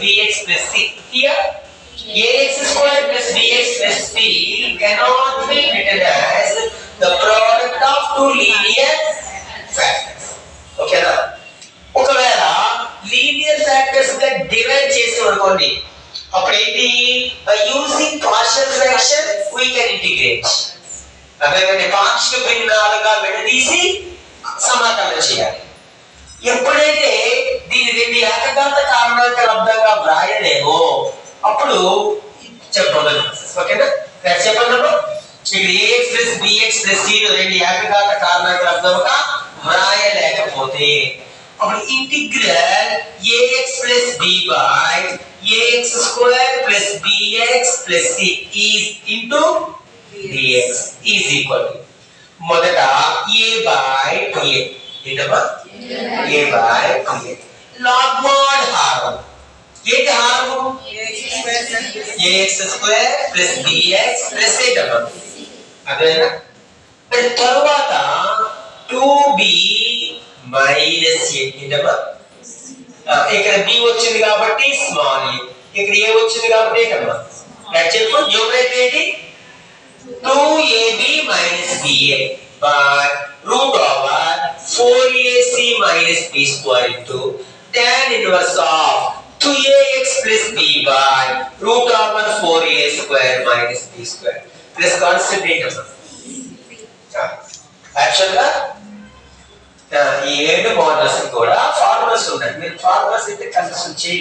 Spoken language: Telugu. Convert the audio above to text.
bx plus c. Here ax square plus bx plus c cannot be written as the product of two linear factors. Okay na? ఒకవేళ లీనియర్ ఫ్యాక్టర్స్ గా డివైడ్ చేసాం అనుకోండి, అప్పుడు ఏంటి, by using partial fraction we can integrate. అదేవిధంగా పాక్షిక భిన్నాలుగా విడదీసి సమాకలనం చేయాలి. ఎప్పుడైతే దీని రెండు ఏకఘాత కారణాంక లబ్ధంగా వ్రాయలేమో అప్పుడు చెప్పగలం. ఓకేనా? చెప్పండి. ఇక్కడ ax plus bx plus c రెండు ఏకఘాత కారణాంక లబ్ధంగా వ్రాయలేకపోతే అప్పుడు integral ax plus b by ax square plus bx plus c is into dx is equal to మొదట a బై 2a. ఏంటమ్మా? a by 2a. Log mode హారం. ఏంటి హారము? ax square plus bx plus ఏంటమ్మా? అదేనా? మరి తరువాత 2b మైనస్ a. ఏంటమ్మా? ఇక్కడ b వచ్చింది కాబట్టి స్మాల్ a, ఇక్కడ a వచ్చింది కాబట్టి ఏంటమ్మా? చెప్పు. న్యూమరేటర్ ఏంటి? 2ab minus ba by root over 4ac minus b square into tan inverse of 2ax plus b by root over 4a square minus b square plus constant ఏంటమ్మా? యాక్చువల్గా ఈ 7 మోడల్స్ కూడా ఫార్ములాస్ ఉన్నాయి. మీరు ఫార్ములాస్ అయితే కన్సిడర్ చేయలేదు.